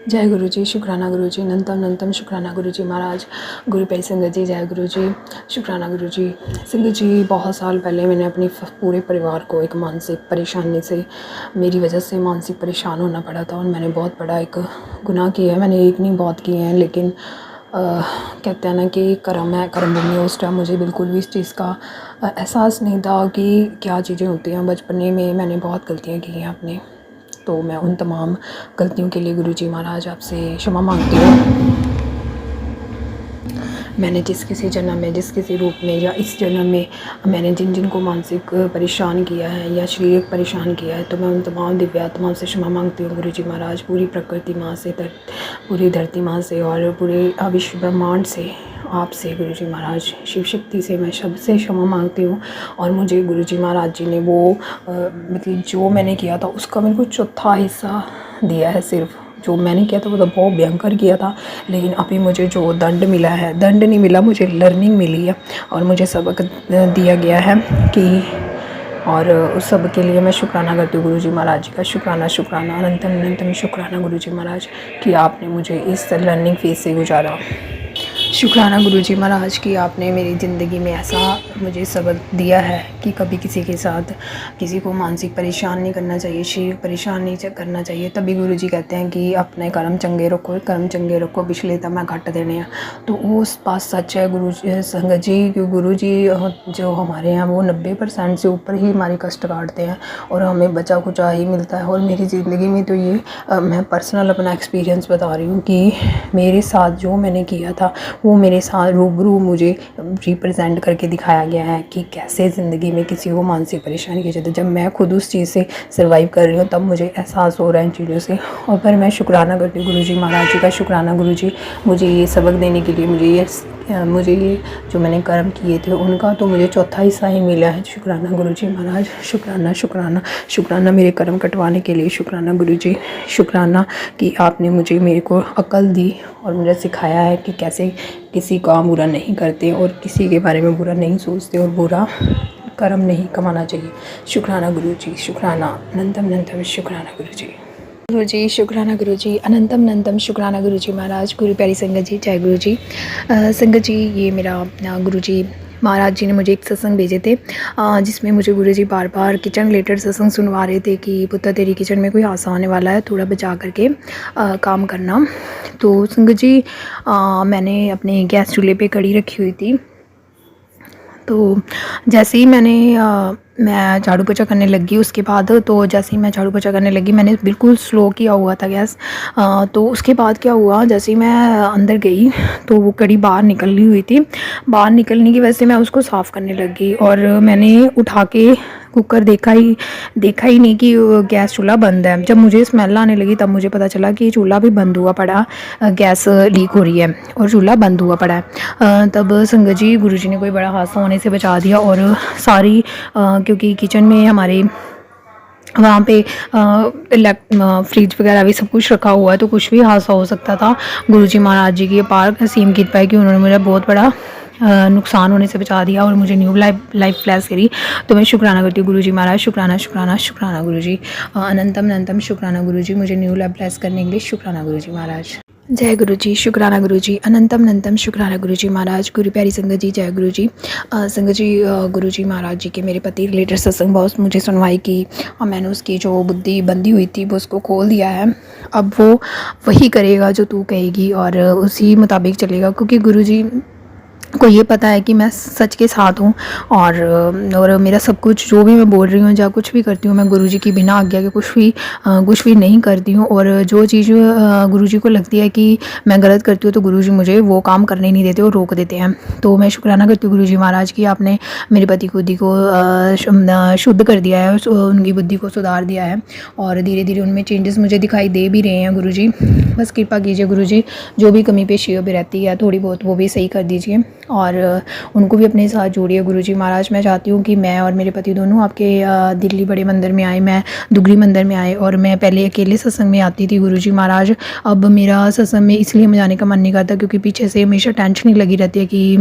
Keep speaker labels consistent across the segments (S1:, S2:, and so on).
S1: जय गुरु जी, शुक्राना गुरु जी, अनंतम अनंतम शुक्राना गुरु जी महाराज। गुरु प्यारी संगत जी, जय गुरु जी, शुक्राना गुरु जी। संगत जी, बहुत साल पहले मैंने अपनी पूरे परिवार को एक मानसिक परेशानी से, मेरी वजह से मानसिक परेशान होना पड़ा था और मैंने बहुत बड़ा एक गुनाह किया है। मैंने एक नहीं बहुत किए हैं, लेकिन कहते हैं ना कि कर्म है, कर्म भूमि। उस टाइम मुझे बिल्कुल भी इस चीज़ का एहसास नहीं था कि क्या चीज़ें होती हैं। बचपने में मैंने बहुत गलतियाँ की हैं अपने, तो मैं उन तमाम गलतियों के लिए गुरुजी महाराज आपसे क्षमा मांगती हूँ। मैंने जिस किसी जन्म में, जिस किसी रूप में या इस जन्म में मैंने जिन जिन को मानसिक परेशान किया है या शारीरिक परेशान किया है, तो मैं उन तमाम दिव्यात्माओं से क्षमा मांगती हूँ गुरुजी महाराज। पूरी प्रकृति माँ से, पूरी धरती माँ से और पूरे विश्व ब्रह्मांड से, आपसे गुरुजी महाराज, शिव शक्ति से मैं सबसे क्षमा मांगती हूँ। और मुझे गुरुजी महाराज जी ने वो मतलब जो मैंने किया था उसका मेरे को चौथा हिस्सा दिया है। सिर्फ जो मैंने किया था वो तो बहुत भयंकर किया था, लेकिन अभी मुझे जो दंड मिला है, दंड नहीं मिला, मुझे लर्निंग मिली है और मुझे सबक दिया गया है कि, और उस सब के लिए मैं शुक्राना करती हूँ गुरुजी महाराज जी का। शुक्राना शुक्राना अनंतम अनंतम शुक्राना गुरुजी महाराज कि आपने मुझे इस लर्निंग फेज से गुजारा। शुक्राना गुरुजी महाराज कि आपने मेरी ज़िंदगी में ऐसा मुझे सबक दिया है कि कभी किसी के साथ किसी को मानसिक परेशान नहीं करना चाहिए, शारीरिक परेशान नहीं करना चाहिए। तभी गुरुजी कहते हैं कि अपने कर्म चंगे रखो, कर्म चंगे रखो, पिछले तमें घट देने हैं। तो वो बात सच है गुरु संगत जी, कि गुरुजी जो हमारे हैं वो 90% से ऊपर ही हमारे कष्ट काटते हैं और हमें बचा कुचा ही मिलता है। और मेरी ज़िंदगी में तो ये मैं पर्सनल अपना एक्सपीरियंस बता रही हूँ कि मेरे साथ जो मैंने किया था वो मेरे साथ रूबरू मुझे रिप्रेजेंट करके दिखाया गया है कि कैसे ज़िंदगी में किसी को मानसिक परेशानी की जाती है। जब मैं खुद उस चीज़ से सर्वाइव कर रही हूँ तब मुझे एहसास हो रहा है इन चीज़ों से। और फिर मैं शुक्राना करती हूँ गुरुजी महाराज जी का। शुक्राना गुरुजी मुझे ये सबक देने के लिए, मुझे ये जो मैंने कर्म किए थे उनका तो मुझे चौथा हिस्सा ही मिला है। शुक्राना गुरुजी महाराज, शुक्राना शुक्राना शुक्राना मेरे कर्म कटवाने के लिए। शुक्राना गुरुजी, शुक्राना कि आपने मुझे, मेरे को अक्ल दी और मुझे सिखाया है कि कैसे किसी का बुरा नहीं करते और किसी के बारे में बुरा नहीं सोचते और बुरा कर्म नहीं कमाना चाहिए। शुक्राना गुरुजी, शुक्राना अनंतम अनंतम शुक्राना गुरुजी। गुरुजी, शुक्राना गुरुजी, अनंतम अनंतम शुक्राना गुरुजी महाराज। गुरु प्यारी संगत जी, जय गुरुजी। संगत जी, ये मेरा गुरुजी महाराज जी ने मुझे एक सत्संग भेजे थे जिसमें मुझे गुरुजी बार बार किचन रिलेटेड सत्संग सुनवा रहे थे कि पुत्र तेरी किचन में कोई हादसा होने वाला है, थोड़ा बचा करके काम करना। तो संगत जी, मैंने अपने गैस चूल्हे पे कड़ी रखी हुई थी, तो जैसे ही मैं झाड़ू पोछा करने लगी, उसके बाद तो जैसे ही मैं झाड़ू पोछा करने लगी मैंने बिल्कुल स्लो किया हुआ था गैस। तो उसके बाद क्या हुआ, जैसे ही मैं अंदर गई तो वो कड़ी बाहर निकली हुई थी। बाहर निकलने की वजह से मैं उसको साफ़ करने लगी और मैंने उठा के कुकर देखा ही नहीं कि गैस चूल्हा बंद है। जब मुझे स्मेल आने लगी तब मुझे पता चला कि चूल्हा भी बंद हुआ पड़ा, गैस लीक हो रही है और चूल्हा बंद हुआ पड़ा है। तब संगत जी, गुरुजी ने कोई बड़ा हादसा होने से बचा दिया। और सारी क्योंकि किचन में हमारे वहाँ पे फ्रिज वगैरह भी सब कुछ रखा हुआ है, तो कुछ भी हादसा हो सकता था। गुरुजी महाराज जी की अपार असीम कृपा है कि उन्होंने मुझे बहुत बड़ा नुकसान होने से बचा दिया और मुझे न्यू लाइफ फ्लैश करी। तो मैं शुक्राना करती हूँ गुरुजी महाराज। शुक्राना शुक्राना शुक्राना गुरुजी, अनंतम अनंतम शुक्राना गुरुजी, मुझे न्यू लाइफ फ्लैश करने के लिए। शुक्राना गुरुजी महाराज। जय गुरुजी, शुक्राना गुरुजी, अनंतम अनंतम शुक्राना गुरुजी महाराज। गुरु प्यारी संगत जी, जय गुरुजी। संगत जी, गुरुजी महाराज जी के मेरे पति रिलेटेड सत्संग बहुत मुझे सुनवाई की और मैंने उसकी जो बुद्धि बंधी हुई थी वो उसको खोल दिया है। अब वो वही करेगा जो तू कहेगी और उसी मुताबिक चलेगा, क्योंकि गुरुजी को ये पता है कि मैं सच के साथ हूँ और मेरा सब कुछ जो भी मैं बोल रही हूँ या कुछ भी करती हूँ, मैं गुरुजी की बिना आज्ञा के कुछ भी नहीं करती हूँ। और जो चीज़ गुरुजी को लगती है कि मैं गलत करती हूँ तो गुरुजी मुझे वो काम करने नहीं देते और रोक देते हैं। तो मैं शुक्राना करती हूँ गुरुजी महाराज की, आपने मेरी पति बुद्धि को शुद्ध कर दिया है, उनकी बुद्धि को सुधार दिया है और धीरे धीरे उनमें चेंजेस मुझे दिखाई दे भी रहे हैं। गुरुजी बस कृपा कीजिए गुरुजी, जो भी कमी पेशियों भी रहती है थोड़ी बहुत वो भी सही कर दीजिए और उनको भी अपने साथ जोड़िए। गुरुजी महाराज, मैं चाहती हूँ कि मैं और मेरे पति दोनों आपके दिल्ली बड़े मंदिर में आए, मैं दुगरी मंदिर में आए। और मैं पहले अकेले सत्संग में आती थी गुरुजी महाराज, अब मेरा सत्संग में इसलिए मैं जाने का मन नहीं करता क्योंकि पीछे से हमेशा टेंशन ही लगी रहती है कि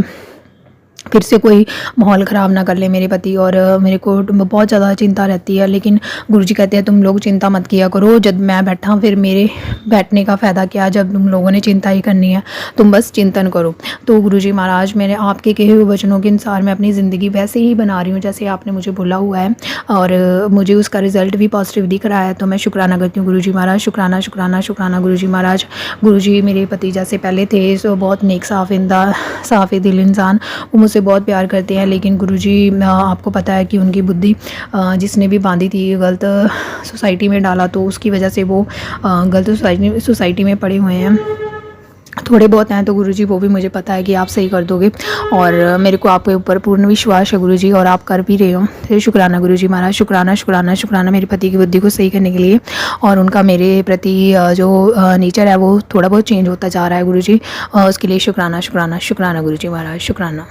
S1: फिर से कोई माहौल ख़राब ना कर ले मेरे पति। और मेरे को बहुत ज़्यादा चिंता रहती है, लेकिन गुरुजी कहते हैं तुम लोग चिंता मत किया करो, जब मैं बैठा फिर मेरे बैठने का फ़ायदा क्या, जब तुम लोगों ने चिंता ही करनी है, तुम बस चिंतन करो। तो गुरुजी महाराज, मैंने आपके कहे हुए वचनों के अनुसार मैं अपनी ज़िंदगी वैसे ही बना रही हूँ जैसे आपने मुझे बोला हुआ है, और मुझे उसका रिज़ल्ट भी पॉजिटिव दिख रहा है। तो मैं शुक्राना करती हूँ गुरुजी महाराज, शुक्राना शुक्राना शुक्राना गुरुजी महाराज। गुरुजी मेरे पति जैसे पहले थे, सो बहुत नेक साफ़ दिल इंसान, वो मुझसे बहुत प्यार करते हैं, लेकिन गुरुजी आपको पता है कि उनकी बुद्धि जिसने भी बांधी थी गलत सोसाइटी में डाला, तो उसकी वजह से वो गलत सोसाइटी में पड़े हुए हैं। थोड़े बहुत हैं तो गुरुजी वो भी मुझे पता है कि आप सही कर दोगे, और मेरे को आपके ऊपर पूर्ण विश्वास है गुरुजी, और आप कर भी रहे हो। तो शुक्राना गुरुजी महाराज, शुक्राना शुक्राना शुक्राना मेरे पति की बुद्धि को सही करने के लिए, और उनका मेरे प्रति जो नेचर है वो थोड़ा बहुत चेंज होता जा रहा है गुरुजी, उसके लिए शुक्राना शुक्राना शुक्राना गुरुजी महाराज, शुक्राना।